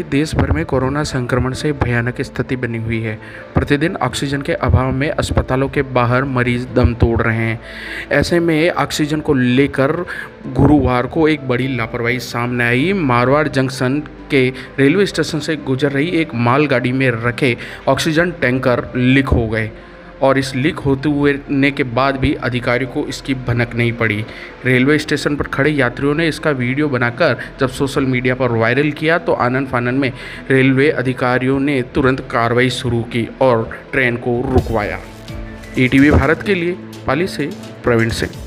देश भर में कोरोना संक्रमण से भयानक स्थिति बनी हुई है। प्रतिदिन ऑक्सीजन के अभाव में अस्पतालों के बाहर मरीज दम तोड़ रहे हैं। ऐसे में ऑक्सीजन को लेकर गुरुवार को एक बड़ी लापरवाही सामने आई। मारवाड़ जंक्शन के रेलवे स्टेशन से गुजर रही एक मालगाड़ी में रखे ऑक्सीजन टैंकर लीक हो गए और इस लीक होने के बाद भी अधिकारियों को इसकी भनक नहीं पड़ी। रेलवे स्टेशन पर खड़े यात्रियों ने इसका वीडियो बनाकर जब सोशल मीडिया पर वायरल किया तो आनन फानन में रेलवे अधिकारियों ने तुरंत कार्रवाई शुरू की और ट्रेन को रुकवाया। ईटीवी भारत के लिए पाली से प्रवीण सिंह।